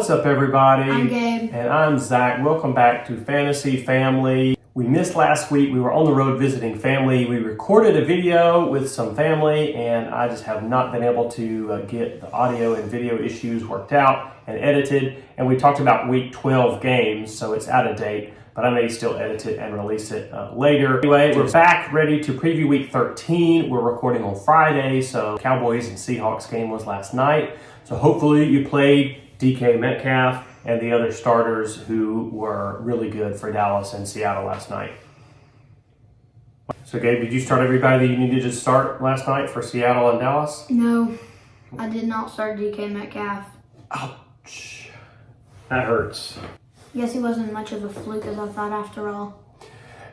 What's up, everybody? I'm Gabe. And I'm Zach. Welcome back to Fantasy Family. We missed last week. We were on the road visiting family. We recorded a video with some family, and I just have not been able to get the audio and video issues worked out and edited. And we talked about week 12 games, so it's out of date, but I may still edit it and release it later. Anyway, we're back ready to preview week 13. We're recording on Friday, so Cowboys and Seahawks game was last night. So hopefully you played DK Metcalf and the other starters who were really good for Dallas and Seattle last night. So Gabe, did you start everybody that you needed to start last night for Seattle and Dallas? No, I did not start DK Metcalf. Ouch. That hurts. Guess he wasn't much of a fluke as I thought after all.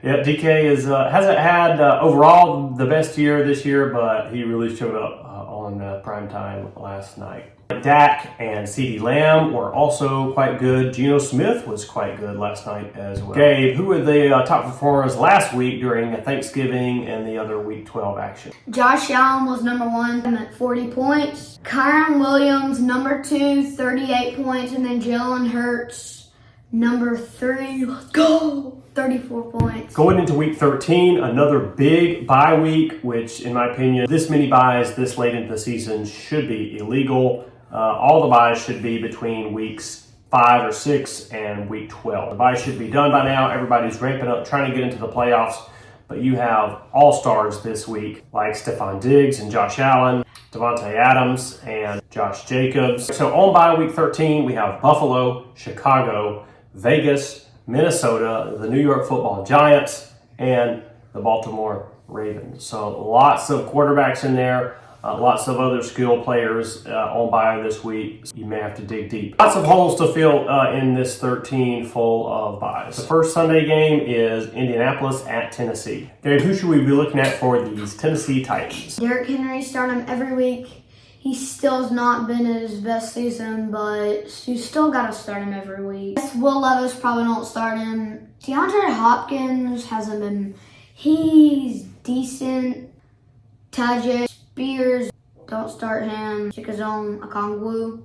Yeah, DK hasn't had overall the best year this year, but he really showed up on primetime last night. Dak and CeeDee Lamb were also quite good. Geno Smith was quite good last night as well. Gabe, who were the top performers last week during Thanksgiving and the other Week 12 action? Josh Allen was number one at 40 points. Kyron Williams, number two, 38 points. And then Jalen Hurts, number three, let's go, 34 points. Going into week 13, another big bye week, which in my opinion, this many byes this late into the season should be illegal. All the byes should be between weeks 5 or 6 and week 12. The byes should be done by now. Everybody's ramping up, trying to get into the playoffs, but you have all-stars this week like Stephon Diggs and Josh Allen, Devontae Adams and Josh Jacobs. So on bye week 13, we have Buffalo, Chicago, Vegas, Minnesota, the New York Football Giants, and the Baltimore Ravens. So lots of quarterbacks in there, lots of other skill players on bye this week. So you may have to dig deep. Lots of holes to fill in this 13 full of byes. The first Sunday game is Indianapolis at Tennessee. Gabe, who should we be looking at for these Tennessee Titans? Derrick Henry, start him every week. He still has not been in his best season, but you still got to start him every week. Will Levis probably don't start him. DeAndre Hopkins hasn't been, he's decent. Tajay Spears, don't start him. Chikazone Okongwu,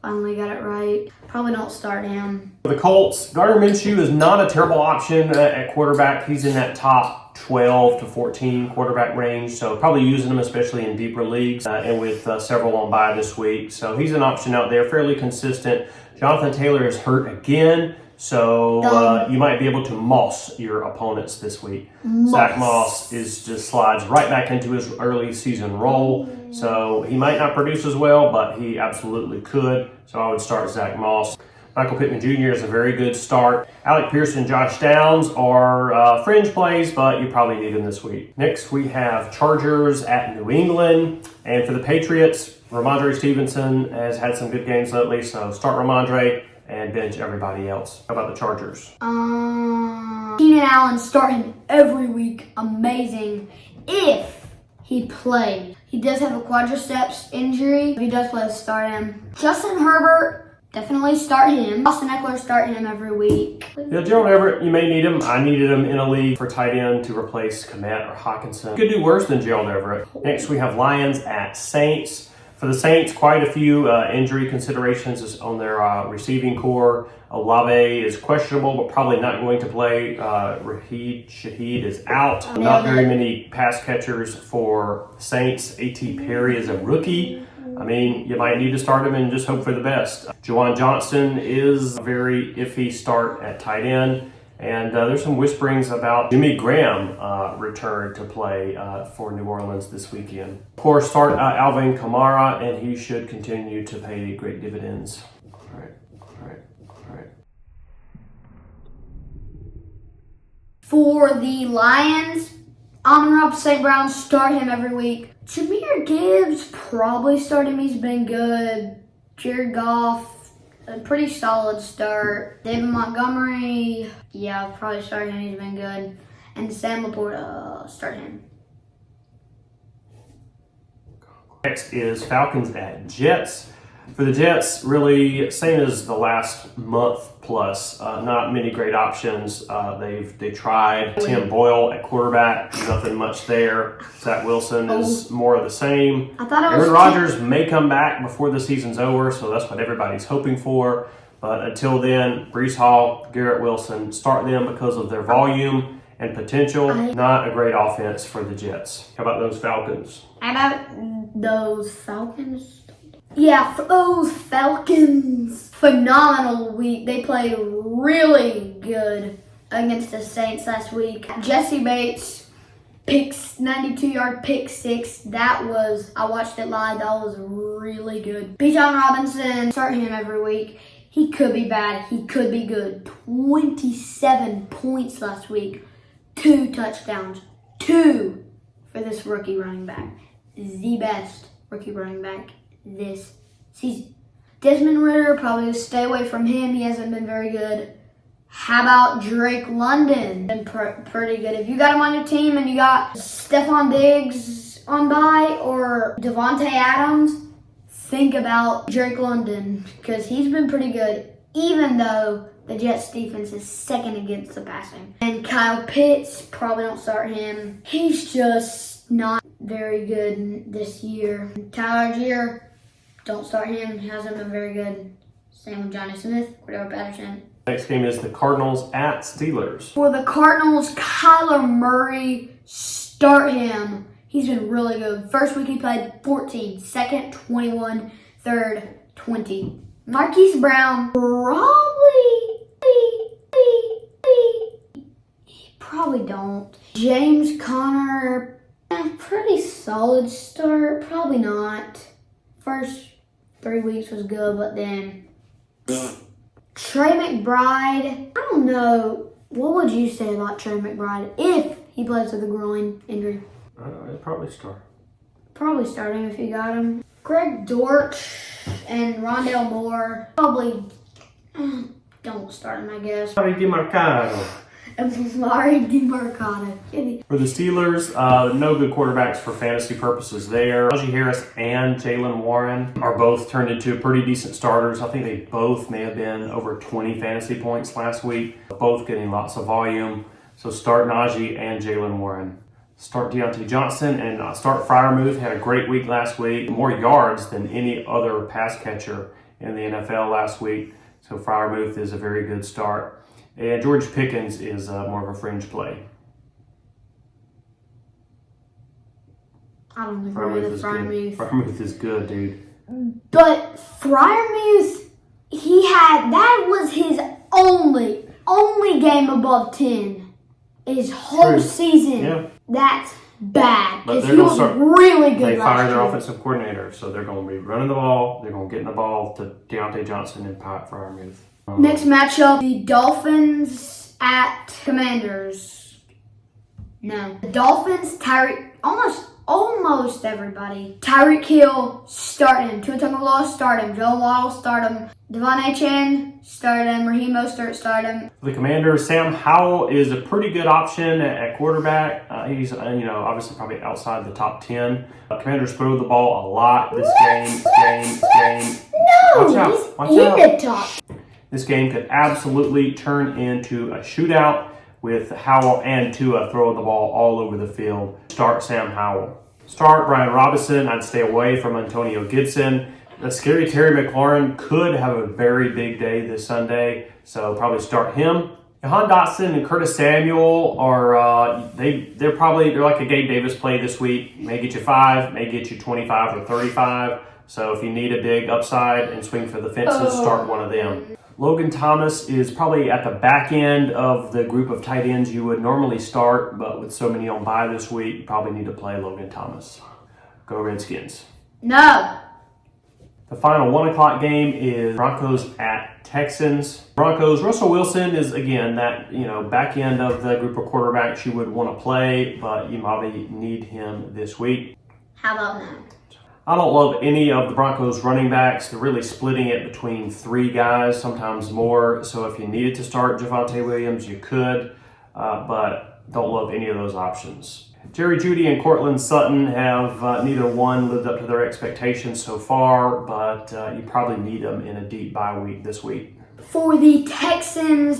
finally got it right. Probably don't start him. For the Colts, Gardner Minshew is not a terrible option at quarterback. He's in that top 12 to 14 quarterback range, so probably using him especially in deeper leagues and with several on bye this week. So he's an option out there, fairly consistent. Jonathan Taylor is hurt again, so you might be able to moss your opponents this week. Zach Moss just slides right back into his early season role, so he might not produce as well, but he absolutely could. So I would start Zach Moss. Michael Pittman Jr. is a very good start. Alec Pierce and Josh Downs are fringe plays, but you probably need them this week. Next, we have Chargers at New England. And for the Patriots, Ramondre Stevenson has had some good games lately, so start Ramondre and bench everybody else. How about the Chargers? Keenan Allen, start him every week. Amazing. If he plays. He does have a quadriceps injury. If he does play, start him. Justin Herbert, definitely start him. Austin Eckler, start him every week. Yeah, Gerald Everett, you may need him. I needed him in a league for tight end to replace Kmet or Hawkinson. Could do worse than Gerald Everett. Next, we have Lions at Saints. For the Saints, quite a few injury considerations on their receiving core. Olave is questionable, but probably not going to play. Rashid Shaheed is out. Not very many pass catchers for Saints. A.T. Perry is a rookie. I mean, you might need to start him and just hope for the best. Juwan Johnson is a very iffy start at tight end. And there's some whisperings about Jimmy Graham return to play for New Orleans this weekend. Of course, start Alvin Kamara, and he should continue to pay great dividends. All right. For the Lions, Amon-Ra St. Brown, start him every week. Jahmyr Gibbs, probably start him. He's been good. Jared Goff, a pretty solid start. David Montgomery, yeah, I'll probably start him. He's been good. And Sam Laporta, start him. Next is Falcons at Jets. For the Jets, really same as the last month plus. Not many great options. They tried Tim Boyle at quarterback. Nothing much there. Zach Wilson is more of the same. I thought it was Aaron Rodgers may come back before the season's over, so that's what everybody's hoping for. But until then, Breece Hall, Garrett Wilson, start them because of their volume and potential. Not a great offense for the Jets. How about those Falcons? How about those Falcons? Yeah, for those Falcons. Phenomenal week. They played really good against the Saints last week. Jesse Bates, 92-yard pick six. I watched it live. That was really good. Bijan Robinson, start him every week. He could be bad. He could be good. 27 points last week. 2 touchdowns. 2 for this rookie running back. The best rookie running back this season. Desmond Ridder, probably stay away from him. He hasn't been very good. How about Drake London? Been pretty good. If you got him on your team and you got Stephon Diggs on bye or Devontae Adams, think about Drake London because he's been pretty good, even though the Jets defense is second against the passing. And Kyle Pitts, probably don't start him. He's just not very good this year. Tyler Algier, don't start him. He hasn't been very good. Same with Johnny Smith, Cordell Patterson. Next game is the Cardinals at Steelers. For the Cardinals, Kyler Murray, start him. He's been really good. First week he played 14, second 21, third 20. Marquise Brown, probably don't. James Conner, pretty solid start. Probably not. First 3 weeks was good, but then Trey McBride, I don't know. What would you say about Trey McBride if he plays with a groin injury? I'd probably start. Probably start him if you got him. Greg Dortch and Rondale Moore, probably don't start him, I guess. Sorry, DeMarcado. Amari DeMarcado. For the Steelers, no good quarterbacks for fantasy purposes there. Najee Harris and Jalen Warren are both turned into pretty decent starters. I think they both may have been over 20 fantasy points last week, both getting lots of volume. So start Najee and Jalen Warren. Start Deontay Johnson and start Freiermuth. Had a great week last week. More yards than any other pass catcher in the NFL last week. So Freiermuth is a very good start. And George Pickens is more of a fringe play. I don't agree with Freiermuth. Freiermuth is good, dude. But Freiermuth, that was his only game above 10. His whole season. Yeah. That's bad. But Because he was really good They last fired their year. offensive coordinator, so they're going to be running the ball. They're going to get the ball to Deontay Johnson and Pat Freiermuth. Next matchup, the Dolphins at Commanders. No. The Dolphins, almost everybody. Tyreek Hill, start him. Tua Tagovailoa, start him. Joe Waddle, start him. Devon Achane, start him. Raheem Mostert, start him. For the Commanders, Sam Howell is a pretty good option at quarterback. He's obviously probably outside the top 10. Commanders throw the ball a lot this game. No, Watch out. he's Watch in out. the top. This game could absolutely turn into a shootout with Howell and Tua throwing the ball all over the field. Start Sam Howell. Start Brian Robinson. I'd stay away from Antonio Gibson. The scary Terry McLaurin could have a very big day this Sunday, so probably start him. Jahan Dotson and Curtis Samuel are they're like a Gabe Davis play this week. May get you 5, may get you 25 or 35. So if you need a big upside and swing for the fences, start one of them. Logan Thomas is probably at the back end of the group of tight ends you would normally start, but with so many on bye this week, you probably need to play Logan Thomas. Go Redskins. No. The final 1 o'clock game is Broncos at Texans. Broncos, Russell Wilson is, again, that back end of the group of quarterbacks you would want to play, but you probably need him this week. How about now? I don't love any of the Broncos running backs. They're really splitting it between 3 guys, sometimes more. So if you needed to start Javonte Williams, you could, but don't love any of those options. Jerry Jeudy and Cortland Sutton have neither one lived up to their expectations so far, but you probably need them in a deep bye week this week. For the Texans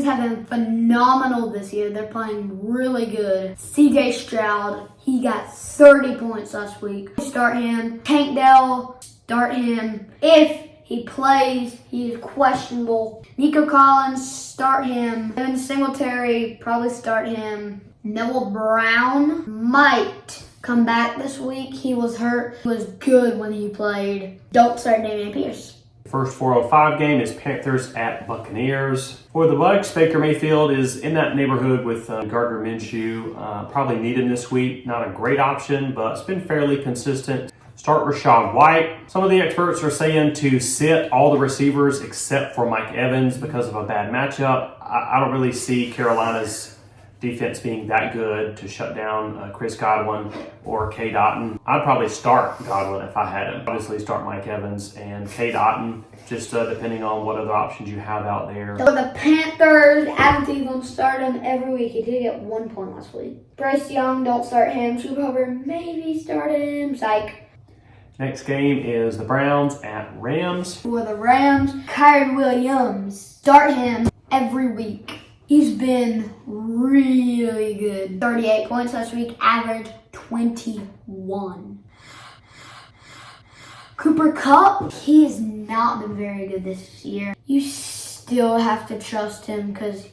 have been phenomenal this year. They're playing really good. CJ Stroud, he got 30 points last week. Start him. Tank Dell, start him. If he plays, he is questionable. Nico Collins, start him. Evan Singletary, probably start him. Noah Brown might come back this week. He was hurt. He was good when he played. Don't start Dameon Pierce. First 405 game is Panthers at Buccaneers. For the Bucs, Baker Mayfield is in that neighborhood with Gardner Minshew. Probably need him this week. Not a great option, but it's been fairly consistent. Start Rachaad White. Some of the experts are saying to sit all the receivers except for Mike Evans because of a bad matchup. I don't really see Carolina's defense being that good to shut down Chris Godwin or K. Dotton. I'd probably start Godwin if I had him. Obviously start Mike Evans and K. Dotton, just depending on what other options you have out there. For the Panthers, Adam Thielen start him every week. He did get 1 point last week. Bryce Young, don't start him. Chuba Hubbard, maybe start him. Psych. Next game is the Browns at Rams. For the Rams, Kyren Williams, start him every week. He's been really good. 38 points last week, average 21. Cooper Kupp, he has not been very good this year. You still have to trust him because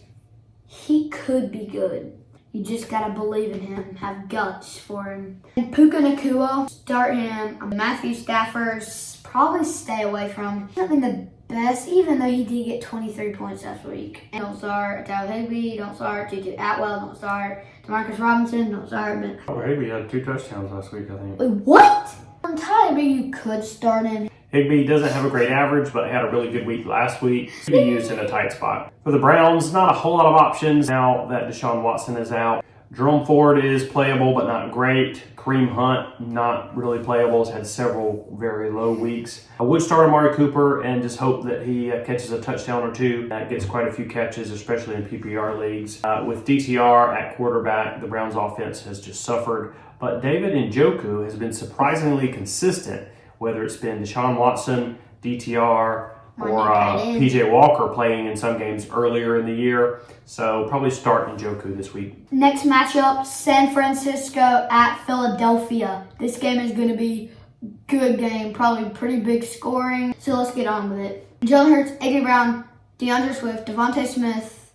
he could be good. You just gotta believe in him, have guts for him. And Puka Nacua, start him. Matthew Stafford, probably stay away from him. He's not been the best, even though he did get 23 points last week. And don't start Tyler Higbee, don't start J.J. Atwell, don't start Demarcus Robinson, don't start Ben. Oh, Higbee had 2 touchdowns last week, I think. Wait, what? I'm tired, but you could start him. Higbee doesn't have a great average, but had a really good week last week. Could be used in a tight spot. For the Browns, not a whole lot of options now that Deshaun Watson is out. Jerome Ford is playable, but not great. Kareem Hunt, not really playable. Has had several very low weeks. I would start Amari Cooper and just hope that he catches a touchdown or two. That gets quite a few catches, especially in PPR leagues. With DTR at quarterback, the Browns offense has just suffered. But David Njoku has been surprisingly consistent, whether it's been Deshaun Watson, DTR, or PJ Walker playing in some games earlier in the year. So probably start Njoku this week. Next matchup, San Francisco at Philadelphia. This game is going to be a good game, probably pretty big scoring. So let's get on with it. Jalen Hurts, A.J. Brown, DeAndre Swift, Devontae Smith.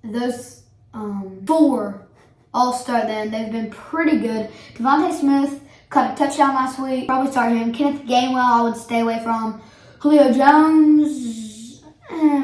Those 4 all start then. They've been pretty good. Devontae Smith caught a touchdown last week. Probably start him. Kenneth Gainwell, I would stay away from. Julio Jones,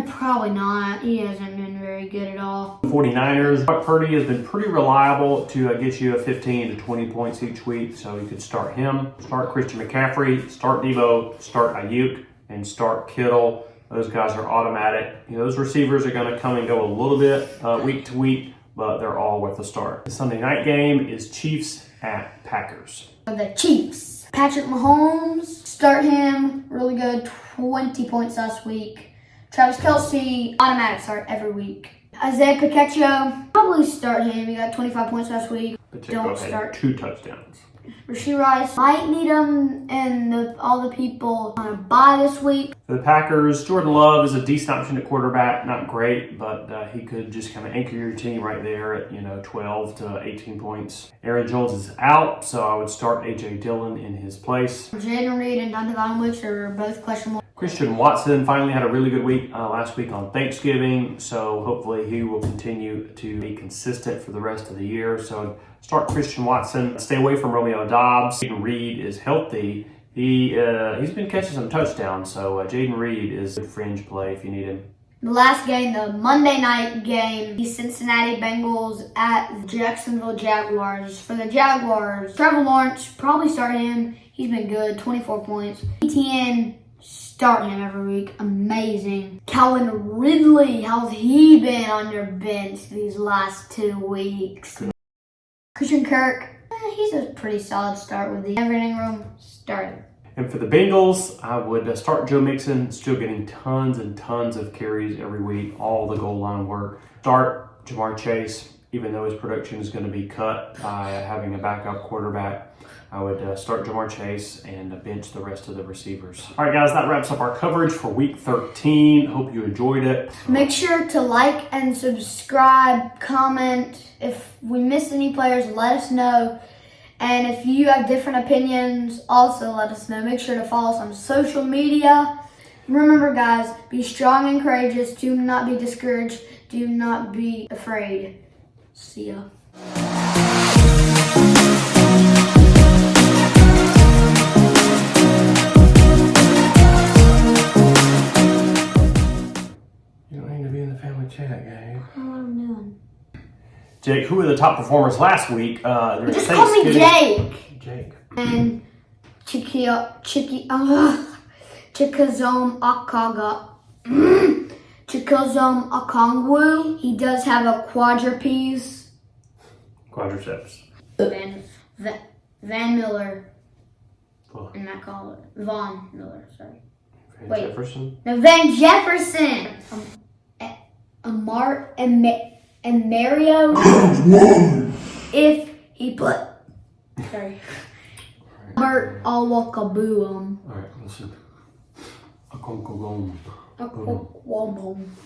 probably not. He hasn't been very good at all. 49ers, Brock Purdy has been pretty reliable to get you a 15 to 20 points each week, so you could start him. Start Christian McCaffrey, start Deebo, start Ayuk, and start Kittle. Those guys are automatic. Those receivers are going to come and go a little bit week to week, but they're all worth a start. The Sunday night game is Chiefs at Packers. The Chiefs. Patrick Mahomes, start him, really good, 20 points last week. Travis Kelce, automatic start every week. Isaiah Pacheco, probably start him. He got 25 points last week. Pacheco Don't start. 2 touchdowns. Rashee Rice, might need him, and all the people on a bye this week. For the Packers, Jordan Love is a decent option at quarterback. Not great, but he could just kind of anchor your team right there at 12 to 18 points. Aaron Jones is out, so I would start A.J. Dillon in his place. Jaden Reed and Dante Vanovich are both questionable. Christian Watson finally had a really good week last week on Thanksgiving, so hopefully he will continue to be consistent for the rest of the year. So start Christian Watson. Stay away from Romeo Doubs. Jaden Reed is healthy. He's been catching some touchdowns, so Jaden Reed is a fringe play if you need him. The last game, the Monday night game, the Cincinnati Bengals at the Jacksonville Jaguars. For the Jaguars, Trevor Lawrence, probably start him. He's been good, 24 points. ETN, start him every week. Amazing. Calvin Ridley, how's he been on your bench these last 2 weeks? Christian Kirk, he's a pretty solid start with the everything room. Start him. And for the Bengals, I would start Joe Mixon, still getting tons and tons of carries every week, all the goal line work. Start Jamar Chase, even though his production is going to be cut by having a backup quarterback, I would start Jamar Chase and bench the rest of the receivers. All right, guys, that wraps up our coverage for Week 13. Hope you enjoyed it. Make sure to like and subscribe, comment. If we missed any players, let us know. And if you have different opinions, also let us know. Make sure to follow us on social media. Remember, guys, be strong and courageous. Do not be discouraged. Do not be afraid. See ya. You don't need to be in the family chat, Gabe. I don't know what I'm doing. Jake, who were the top performers last week? Just call me Jake. Jake. And Chikazome Akaga. Chikazome Okongwu. He does have a quadrupeds. Quadriceps. Van Miller. What? And Matt Collar. Von Miller, sorry. Van Wait. Jefferson. No, Van Jefferson. And Mario. If he put. Sorry. Albert Alwakaboom. All right, listen. Akonkogom.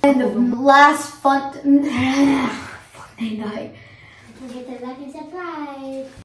And the last fun night. Don't forget to like and subscribe.